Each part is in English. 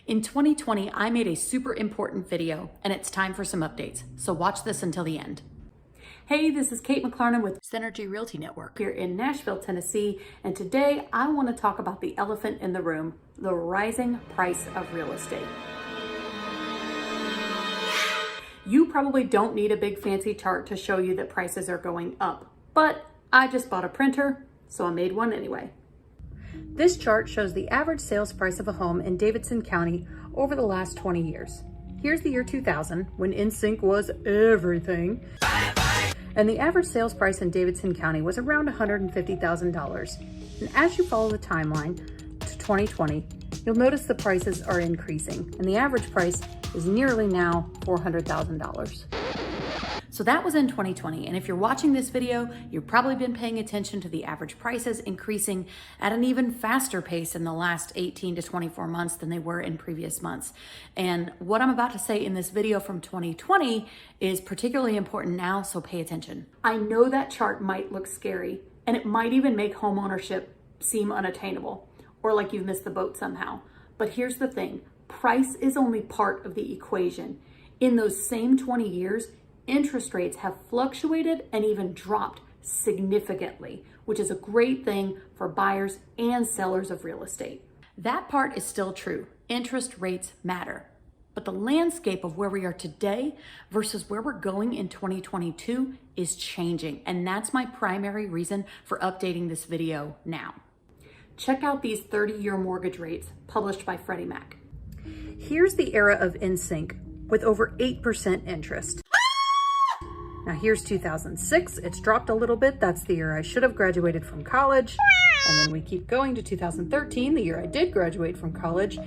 In 2020, I made a super important video, and it's time for some updates, so watch this until the end. Hey, this is Kate McLarnon with Synergy Realty Network here in Nashville, Tennessee, and today I want to talk about the elephant in the room, the rising price of real estate. You probably don't need a big fancy chart to show you that prices are going up, but I just bought a printer, so I made one anyway. This chart shows the average sales price of a home in Davidson County over the last 20 years. Here's the year 2000, when NSYNC was everything. And the average sales price in Davidson County was around $150,000. And as you follow the timeline to 2020, you'll notice the prices are increasing, and the average price is nearly now $400,000. So that was in 2020, and if you're watching this video, you've probably been paying attention to the average prices increasing at an even faster pace in the last 18 to 24 months than they were in previous months. And what I'm about to say in this video from 2020 is particularly important now, so pay attention. I know that chart might look scary, and it might even make homeownership seem unattainable, or like you've missed the boat somehow. But here's the thing, price is only part of the equation. In those same 20 years, interest rates have fluctuated and even dropped significantly, which is a great thing for buyers and sellers of real estate. That part is still true. Interest rates matter. But the landscape of where we are today versus where we're going in 2022 is changing. And that's my primary reason for updating this video now. Check out these 30-year mortgage rates published by Freddie Mac. Here's the era of NSYNC with over 8% interest. Now here's 2006, it's dropped a little bit. That's the year I should have graduated from college. And then we keep going to 2013, the year I did graduate from college.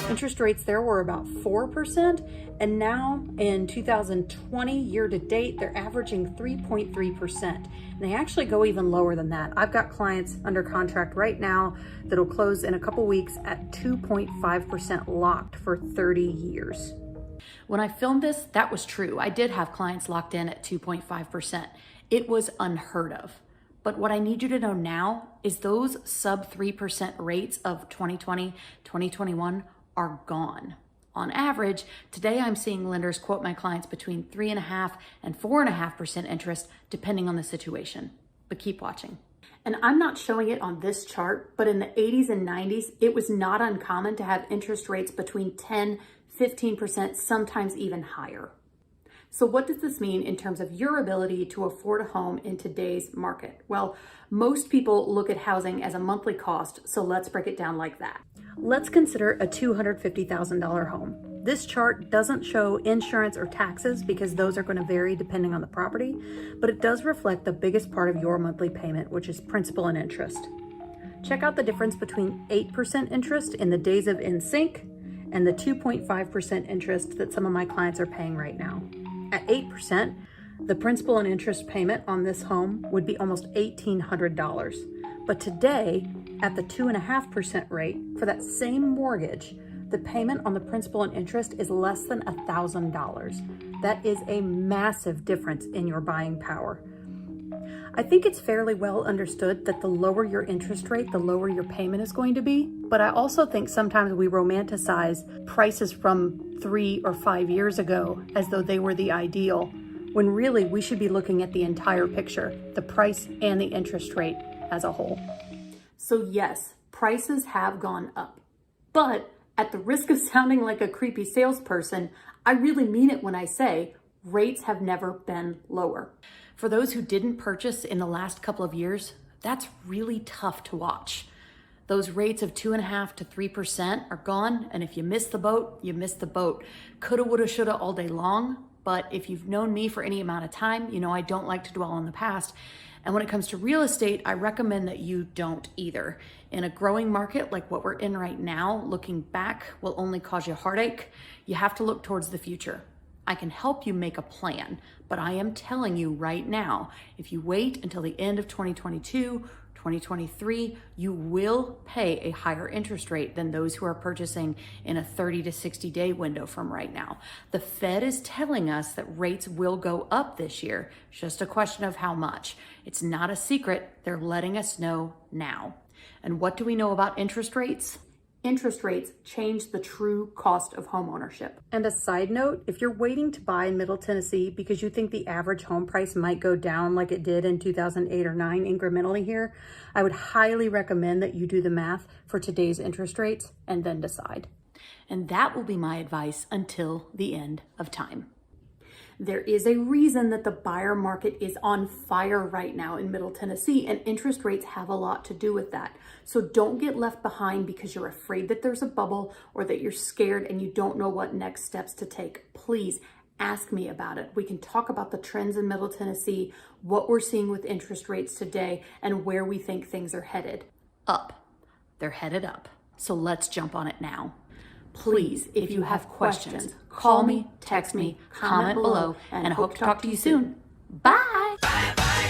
Interest rates there were about 4%. And now in 2020, year to date, they're averaging 3.3%. And they actually go even lower than that. I've got clients under contract right now that'll close in a couple weeks at 2.5% locked for 30 years. When I filmed this, that was true. I did have clients locked in at 2.5%. It was unheard of. But what I need you to know now is those sub 3% rates of 2020, 2021 are gone. On average, today I'm seeing lenders quote my clients between 3.5% and 4.5% interest, depending on the situation. But keep watching. And I'm not showing it on this chart, but in the 80s and 90s, it was not uncommon to have interest rates between 10, 15%, sometimes even higher. So what does this mean in terms of your ability to afford a home in today's market? Well, most people look at housing as a monthly cost, so let's break it down like that. Let's consider a $250,000 home. This chart doesn't show insurance or taxes because those are going to vary depending on the property, but it does reflect the biggest part of your monthly payment, which is principal and interest. Check out the difference between 8% interest in the days of NSYNC and the 2.5% interest that some of my clients are paying right now. At 8%, the principal and interest payment on this home would be almost $1,800. But today, at the 2.5% rate for that same mortgage, the payment on the principal and interest is less than $1,000. That is a massive difference in your buying power. I think it's fairly well understood that the lower your interest rate, the lower your payment is going to be. But I also think sometimes we romanticize prices from 3 or 5 years ago as though they were the ideal, when really we should be looking at the entire picture, the price and the interest rate as a whole. So yes, prices have gone up, but at the risk of sounding like a creepy salesperson, I really mean it when I say rates have never been lower. For those who didn't purchase in the last couple of years, that's really tough to watch. Those rates of 2.5% to 3% are gone, and if you miss the boat, you miss the boat. Coulda, woulda, shoulda all day long, but if you've known me for any amount of time, you know I don't like to dwell on the past. And when it comes to real estate, I recommend that you don't either. In a growing market like what we're in right now, looking back will only cause you heartache. You have to look towards the future. I can help you make a plan, but I am telling you right now, if you wait until the end of 2022, 2023, you will pay a higher interest rate than those who are purchasing in a 30 to 60 day window from right now. The Fed is telling us that rates will go up this year. It's just a question of how much. It's not a secret. They're letting us know now. And what do we know about interest rates? Interest rates change the true cost of homeownership. And a side note, if you're waiting to buy in Middle Tennessee because you think the average home price might go down like it did in 2008 or 9 incrementally here, I would highly recommend that you do the math for today's interest rates and then decide. And that will be my advice until the end of time. There is a reason that the buyer market is on fire right now in Middle Tennessee, and interest rates have a lot to do with that. So don't get left behind because you're afraid that there's a bubble or that you're scared and you don't know what next steps to take. Please ask me about it. We can talk about the trends in Middle Tennessee, what we're seeing with interest rates today, and where we think things are headed. Up. They're headed up. So let's jump on it now. Please, if you have questions, call me, text me, comment below, and I hope to talk to you soon. Bye!